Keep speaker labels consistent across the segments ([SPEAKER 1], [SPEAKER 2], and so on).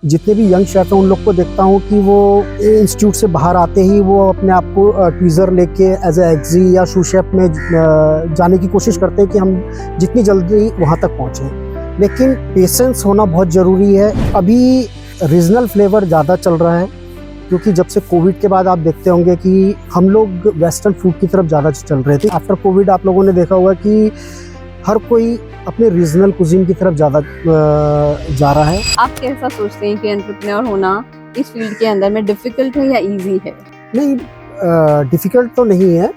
[SPEAKER 1] जितने भी young chef हैं उन लोग को देखता हूँ कि वो इंस्टीट्यूट से बाहर आते ही वो अपने आप को ट्वीज़र लेके एज ए एक्जी या शू शेफ में जाने की कोशिश करते हैं कि हम जितनी जल्दी वहाँ तक पहुँचें। लेकिन पेशेंस होना बहुत ज़रूरी है। अभी रीजनल फ्लेवर ज़्यादा चल रहा है, क्योंकि जब से कोविड के बाद आप देखते होंगे कि हम लोग वेस्टर्न फूड की तरफ ज़्यादा चल रहे थे। आफ्टर कोविड आप लोगों ने देखा होगा कि हर कोई अपने रीजनल कुजीन की तरफ ज़्यादा जा रहा है।
[SPEAKER 2] आप कैसा सोचते हैं कि एंटरप्रेन्योर होना इस फील्ड के अंदर में डिफ़िकल्ट है या इजी है?
[SPEAKER 1] नहीं, डिफ़िकल्ट तो नहीं है।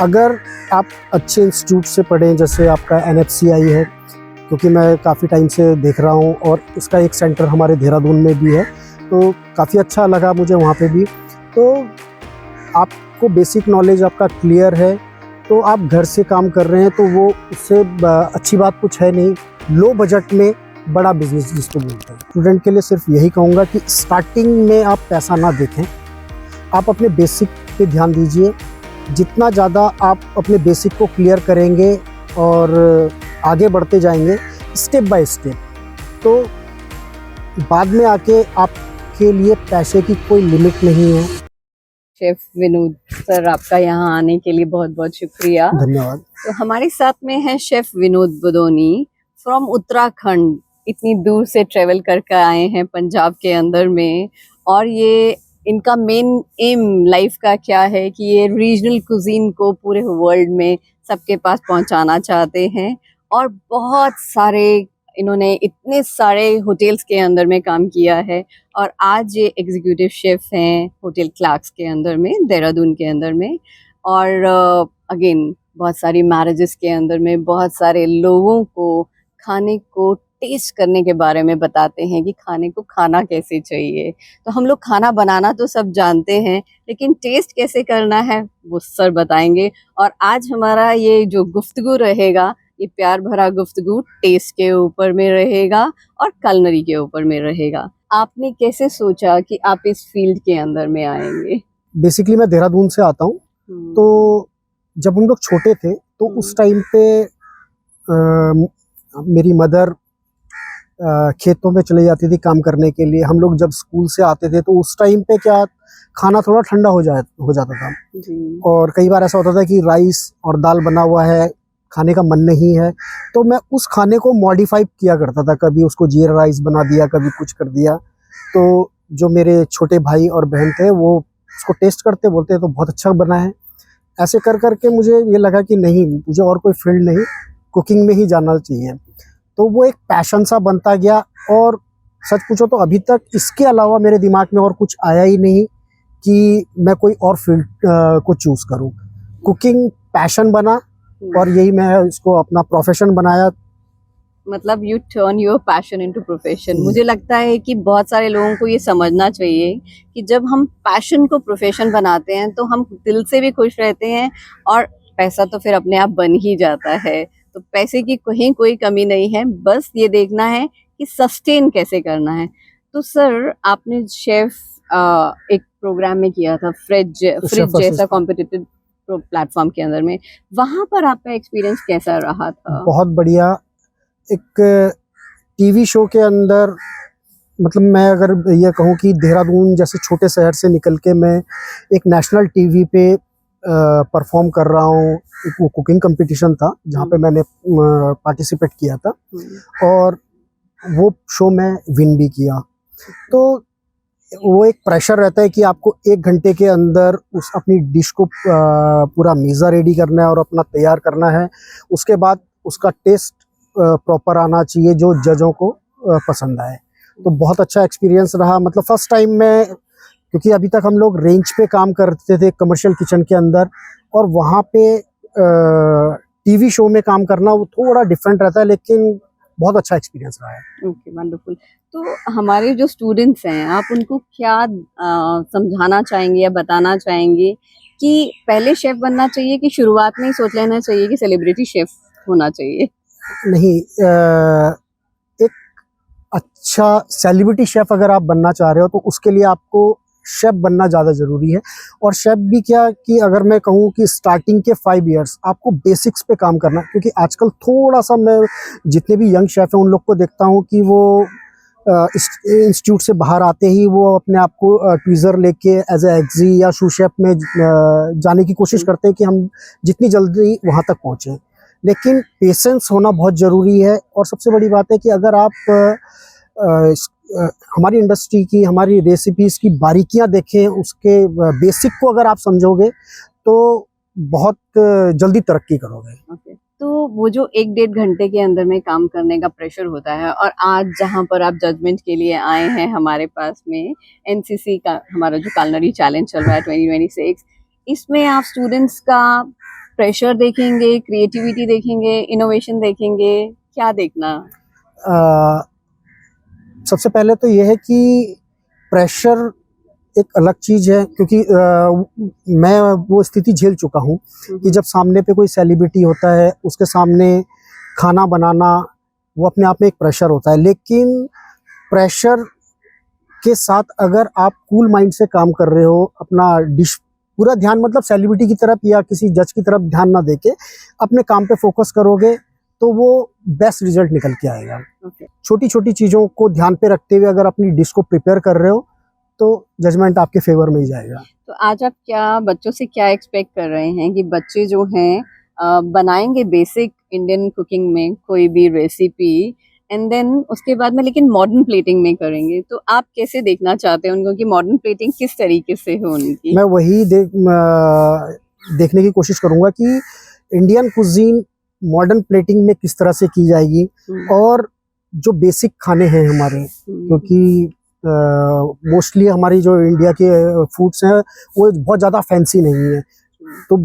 [SPEAKER 1] अगर आप अच्छे इंस्टीट्यूट से पढ़ें, जैसे आपका NFCI है, क्योंकि मैं काफ़ी टाइम से देख रहा हूँ और इसका एक सेंटर हमारे देहरादून में भी है, तो काफ़ी अच्छा लगा मुझे वहाँ पे भी। तो आपको बेसिक नॉलेज आपका क्लियर है, तो आप घर से काम कर रहे हैं, तो वो उससे अच्छी बात कुछ है नहीं। लो बजट में बड़ा बिजनेस जिसको बोलते हैं। स्टूडेंट के लिए सिर्फ यही कहूँगा कि स्टार्टिंग में आप पैसा ना देखें, आप अपने बेसिक पे ध्यान दीजिए। जितना ज़्यादा आप अपने बेसिक को क्लियर करेंगे और आगे बढ़ते जाएंगे स्टेप बाय स्टेप, तो बाद में आके आपके लिए पैसे की कोई लिमिट नहीं है।
[SPEAKER 2] शेफ विनोद सर, आपका यहाँ आने के लिए बहुत बहुत शुक्रिया।
[SPEAKER 1] धन्यवाद।
[SPEAKER 2] तो हमारे साथ में है शेफ विनोद बदोनी फ्रॉम उत्तराखंड। इतनी दूर से ट्रेवल करके आए हैं पंजाब के अंदर में, और ये इनका मेन एम लाइफ का क्या है कि ये रीजनल कुजीन को पूरे वर्ल्ड में सबके पास पहुंचाना चाहते हैं। और बहुत सारे इन्होंने इतने सारे होटल्स के अंदर में काम किया है, और आज ये एग्जीक्यूटिव शेफ हैं होटल क्लार्क्स के अंदर में, देहरादून के अंदर में। और अगेन बहुत सारी मैरिजेस के अंदर में बहुत सारे लोगों को खाने को टेस्ट करने के बारे में बताते हैं कि खाने को खाना कैसे चाहिए। तो हम लोग खाना बनाना तो सब जानते हैं, लेकिन टेस्ट कैसे करना है वो सर बताएंगे। और आज हमारा ये जो गुफ्तगू रहेगा, ये प्यार भरा गुफ्तगू टेस्ट के ऊपर में रहेगा और कलनरी के ऊपर में रहेगा। आपने कैसे सोचा कि आप इस फील्ड के अंदर में आएंगे?
[SPEAKER 1] बेसिकली मैं देहरादून से आता हूँ। तो जब हम लोग छोटे थे तो उस टाइम पे मेरी मदर खेतों में चली जाती थी काम करने के लिए। हम लोग जब स्कूल से आते थे तो उस टाइम पे क्या खाना थोड़ा ठंडा हो जाता था
[SPEAKER 2] जी।
[SPEAKER 1] और कई बार ऐसा होता था कि राइस और दाल बना हुआ है, खाने का मन नहीं है, तो मैं उस खाने को मॉडिफाई किया करता था। कभी उसको जीरा राइस बना दिया, कभी कुछ कर दिया। तो जो मेरे छोटे भाई और बहन थे वो उसको टेस्ट करते, बोलते तो बहुत अच्छा बना है। ऐसे कर करके मुझे ये लगा कि नहीं, मुझे और कोई फील्ड नहीं, कुकिंग में ही जाना चाहिए। तो वो एक पैशन सा बनता गया, और सच पूछो तो अभी तक इसके अलावा मेरे दिमाग में और कुछ आया ही नहीं कि मैं कोई और फील्ड को चूज़ करूं। कुकिंग पैशन बना और यही मैं इसको अपना प्रोफेशन बनाया।
[SPEAKER 2] मतलब U turn your passion into profession. मुझे लगता है कि बहुत सारे लोगों को ये समझना चाहिए कि जब हम पैशन को प्रोफेशन बनाते हैं तो हम दिल से भी खुश रहते हैं, और पैसा तो फिर अपने आप बन ही जाता है। तो पैसे की कहीं कोई कमी नहीं है, बस ये देखना है कि सस्टेन कैसे करना है। तो सर, आपने शेफ एक प्रोग्राम में किया था, फ्रिज जैसा कॉम्पिटिटिव प्लेटफॉर्म के अंदर में, वहां पर आपका एक्सपीरियंस कैसा रहा था?
[SPEAKER 1] बहुत बढ़िया। एक टीवी शो के अंदर, मतलब मैं अगर ये कहूँ कि देहरादून जैसे छोटे शहर से निकल के मैं एक नेशनल टीवी पे परफॉर्म कर रहा हूँ। एक वो कुकिंग कंपटीशन था जहाँ पे मैंने पार्टिसिपेट किया था, और वो शो में विन भी किया। तो वो एक प्रेशर रहता है कि आपको 1 घंटे के अंदर उस अपनी डिश को पूरा मीज़ा रेडी करना है और अपना तैयार करना है। उसके बाद उसका टेस्ट प्रॉपर आना चाहिए जो जजों को पसंद आए। तो बहुत अच्छा एक्सपीरियंस रहा। मतलब फर्स्ट टाइम में, क्योंकि अभी तक हम लोग रेंज पे काम करते थे कमर्शियल किचन के अंदर, और वहाँ पे टीवी शो में काम करना वो थोड़ा डिफरेंट रहता है, लेकिन बहुत अच्छा एक्सपीरियंस रहा है।
[SPEAKER 2] Okay, wonderful. तो हमारे जो स्टूडेंट्स हैं, आप उनको क्या समझाना चाहेंगे या बताना चाहेंगे कि पहले शेफ बनना चाहिए कि शुरुआत में ही सोच लेना चाहिए कि सेलिब्रिटी शेफ होना चाहिए?
[SPEAKER 1] नहीं, एक अच्छा सेलिब्रिटी शेफ अगर आप बनना चाह रहे हो तो उसके लिए आपको शेफ बनना ज़्यादा ज़रूरी है। और शेफ भी क्या कि अगर मैं कहूँ कि स्टार्टिंग के 5 इयर्स आपको बेसिक्स पे काम करना, क्योंकि आजकल थोड़ा सा मैं जितने भी यंग शेफ हैं उन लोग को देखता हूँ कि वो इंस्टीट्यूट से बाहर आते ही वो अपने आप को ट्वीज़र लेके एज ए एक्जी या शू शेप में जाने की कोशिश करते हैं कि हम जितनी जल्दी वहाँ तक पहुँचें। लेकिन पेशेंस होना बहुत ज़रूरी है, और सबसे बड़ी बात है कि अगर आप हमारी इंडस्ट्री की, हमारी रेसिपीज़ की बारीकियां देखें, उसके बेसिक को अगर आप समझोगे तो बहुत जल्दी तरक्की करोगे।
[SPEAKER 2] ओके, तो वो जो 1-1.5 घंटे के अंदर में काम करने का प्रेशर होता है, और आज जहाँ पर आप जजमेंट के लिए आए हैं हमारे पास में, एनसीसी का हमारा जो culinary चैलेंज चल रहा है 2026, इसमें आप स्टूडेंट्स का प्रेशर देखेंगे, क्रिएटिविटी देखेंगे, इनोवेशन देखेंगे, क्या देखना?
[SPEAKER 1] अ, सबसे पहले तो ये है कि प्रेशर एक अलग चीज़ है, क्योंकि मैं वो स्थिति झेल चुका हूँ कि जब सामने पे कोई सेलिब्रिटी होता है, उसके सामने खाना बनाना वो अपने आप में एक प्रेशर होता है। लेकिन प्रेशर के साथ अगर आप कूल माइंड से काम कर रहे हो, अपना डिश पूरा ध्यान, मतलब सेलिब्रिटी की तरफ या किसी जज की तरफ ध्यान ना देके अपने काम पे फोकस करोगे, तो वो बेस्ट रिजल्ट निकल के आएगा।
[SPEAKER 2] ओके,
[SPEAKER 1] छोटी छोटी चीज़ों को ध्यान पे रखते हुए अगर अपनी डिश को प्रिपेयर कर रहे हो तो जजमेंट आपके फेवर में ही जाएगा।
[SPEAKER 2] तो आज आप क्या बच्चों से क्या एक्सपेक्ट कर रहे हैं कि बच्चे जो हैं बनाएंगे बेसिक इंडियन कुकिंग में कोई भी रेसिपी, एंड देन उसके बाद में लेकिन मॉडर्न प्लेटिंग में करेंगे, तो आप कैसे देखना चाहते हैं उनको कि मॉडर्न प्लेटिंग किस तरीके से हो उनकी?
[SPEAKER 1] मैं वही देखने की कोशिश करूँगा कि इंडियन कुजीन मॉडर्न प्लेटिंग में किस तरह से की जाएगी, और जो बेसिक खाने हैं हमारे, क्योंकि मोस्टली हमारी जो इंडिया के फूड्स हैं वो बहुत ज़्यादा फैंसी नहीं है, तो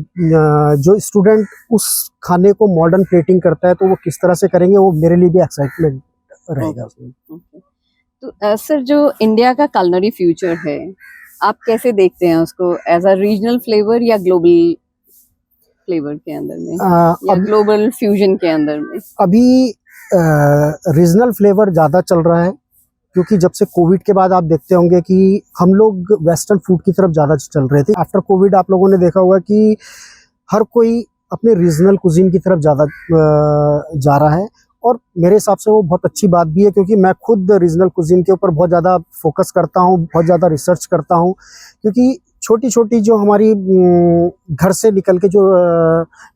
[SPEAKER 1] जो स्टूडेंट उस खाने को मॉडर्न प्लेटिंग करता है तो वो किस तरह से करेंगे, वो मेरे लिए भी एक्साइटमेंट रहेगा उसमें।
[SPEAKER 2] ओके, तो सर जो इंडिया का culinary फ्यूचर है, आप कैसे देखते हैं उसको, एज अ रीजनल फ्लेवर या ग्लोबल फ्लेवर के अंदर में, या ग्लोबल फ्यूजन के अंदर में?
[SPEAKER 1] अभी रीजनल फ्लेवर ज़्यादा चल रहा है, क्योंकि जब से कोविड के बाद आप देखते होंगे कि हम लोग वेस्टर्न फूड की तरफ ज़्यादा चल रहे थे। आफ्टर कोविड आप लोगों ने देखा होगा कि हर कोई अपने रीजनल कुजीन की तरफ ज़्यादा जा रहा है, और मेरे हिसाब से वो बहुत अच्छी बात भी है, क्योंकि मैं खुद रीजनल कुजीन के ऊपर बहुत ज़्यादा फोकस करता हूँ, बहुत ज़्यादा रिसर्च करता हूँ, क्योंकि छोटी छोटी जो हमारी घर से निकल के जो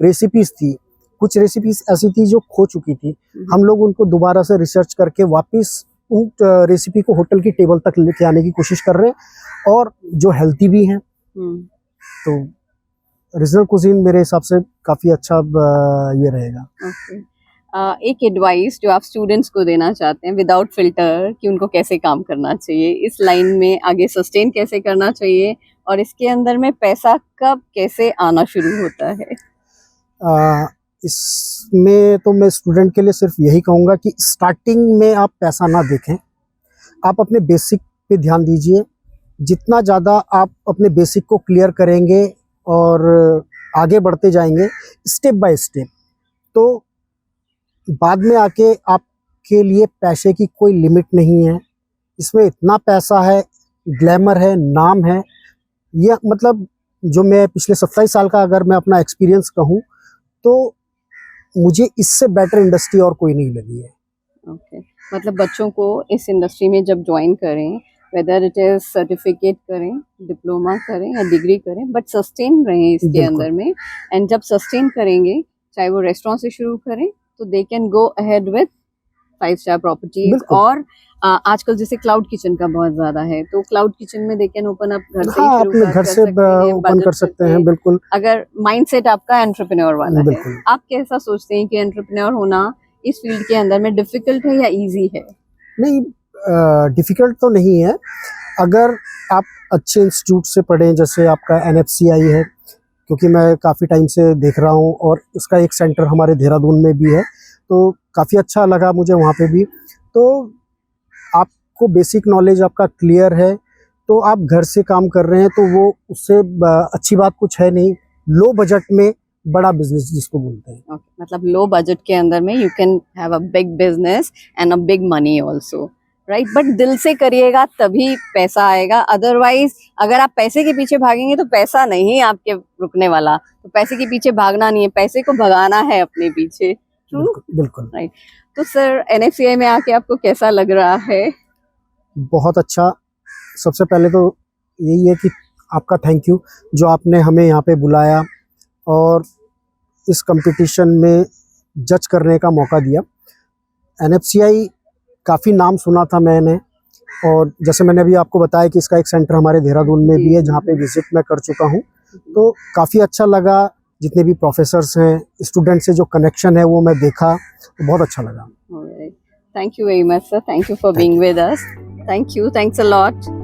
[SPEAKER 1] रेसिपीज़ थी, कुछ रेसिपीज़ ऐसी थी जो खो चुकी थी, हम लोग उनको दोबारा से रिसर्च करके वापस उन रेसिपी को होटल की टेबल तक लेके आने की कोशिश कर रहे हैं, और जो हेल्थी भी हैं। तो रीजनल कुजीन मेरे हिसाब से काफ़ी अच्छा ये रहेगा।
[SPEAKER 2] ओके, एक एडवाइस जो आप स्टूडेंट्स को देना चाहते हैं विदाउट फिल्टर, कि उनको कैसे काम करना चाहिए, इस लाइन में आगे सस्टेन कैसे करना चाहिए, और इसके अंदर में पैसा कब कैसे आना शुरू होता है?
[SPEAKER 1] इसमें तो मैं स्टूडेंट के लिए सिर्फ यही कहूँगा कि स्टार्टिंग में आप पैसा ना देखें, आप अपने बेसिक पे ध्यान दीजिए। जितना ज़्यादा आप अपने बेसिक को क्लियर करेंगे और आगे बढ़ते जाएंगे स्टेप बाय स्टेप, तो बाद में आके आपके लिए पैसे की कोई लिमिट नहीं है। इसमें इतना पैसा है, ग्लैमर है, नाम है, यह मतलब जो मैं पिछले 27 साल का अगर मैं अपना एक्सपीरियंस कहूँ तो मुझे इससे बेटर इंडस्ट्री और कोई नहीं लगी है।
[SPEAKER 2] ओके, मतलब बच्चों को इस इंडस्ट्री में जब ज्वाइन करें, वेदर इट इज सर्टिफिकेट करें, डिप्लोमा करें या डिग्री करें, बट सस्टेन रहें इसके अंदर में, एंड जब सस्टेन करेंगे, चाहे वो रेस्टोरेंट से शुरू करें, तो they can go ahead with 5 star properties, और आजकल जैसे क्लाउड किचन का बहुत ज्यादा है, तो क्लाउड किचन में दे कैन ओपन अप घर से,
[SPEAKER 1] अपने घर से ओपन कर सकते हैं। बिल्कुल,
[SPEAKER 2] अगर माइंडसेट आपका एंटरप्रेन्योर वाला है। आप कैसा सोचते हैं कि एंटरप्रेन्योर होना इस फील्ड के अंदर में डिफिकल्ट है या इजी है?
[SPEAKER 1] नहीं, डिफिकल्ट तो नहीं है, अगर आप अच्छे इंस्टीट्यूट से पढ़ें, जैसे आपका NFCI है, क्योंकि मैं काफ़ी टाइम से देख रहा हूँ, और उसका एक सेंटर हमारे देहरादून में भी है, तो काफ़ी अच्छा लगा मुझे वहाँ पे भी। तो आपको बेसिक नॉलेज आपका क्लियर है, तो आप घर से काम कर रहे हैं, तो वो उससे अच्छी बात कुछ है नहीं। लो बजट में बड़ा बिजनेस जिसको बोलते हैं।
[SPEAKER 2] मतलब लो बजट के अंदर में you can have a big business and a big money also, right? But दिल से करिएगा तभी पैसा आएगा, अदरवाइज अगर आप पैसे के पीछे भागेंगे तो पैसा नहीं आपके रुकने वाला। तो पैसे के पीछे भागना नहीं है, पैसे को भगाना है अपने पीछे। ट्रू,
[SPEAKER 1] बिल्कुल,
[SPEAKER 2] राइट। तो सर NFCI में आके आपको कैसा लग रहा है?
[SPEAKER 1] बहुत अच्छा। सबसे पहले तो यही है कि आपका थैंक यू, जो आपने हमें यहाँ पे बुलाया और इस कंपटीशन में जज करने का मौका दिया। NFCI काफ़ी नाम सुना था मैंने, और जैसे मैंने अभी आपको बताया कि इसका एक सेंटर हमारे देहरादून में भी है, जहाँ पे विजिट मैं कर चुका हूँ। तो काफ़ी अच्छा लगा, जितने भी प्रोफेसर्स हैं, स्टूडेंट से जो कनेक्शन है वो मैं देखा, तो बहुत अच्छा लगा।
[SPEAKER 2] All right. Thank you very much, sir. Thank you for being with us. Thank you. Thanks a lot.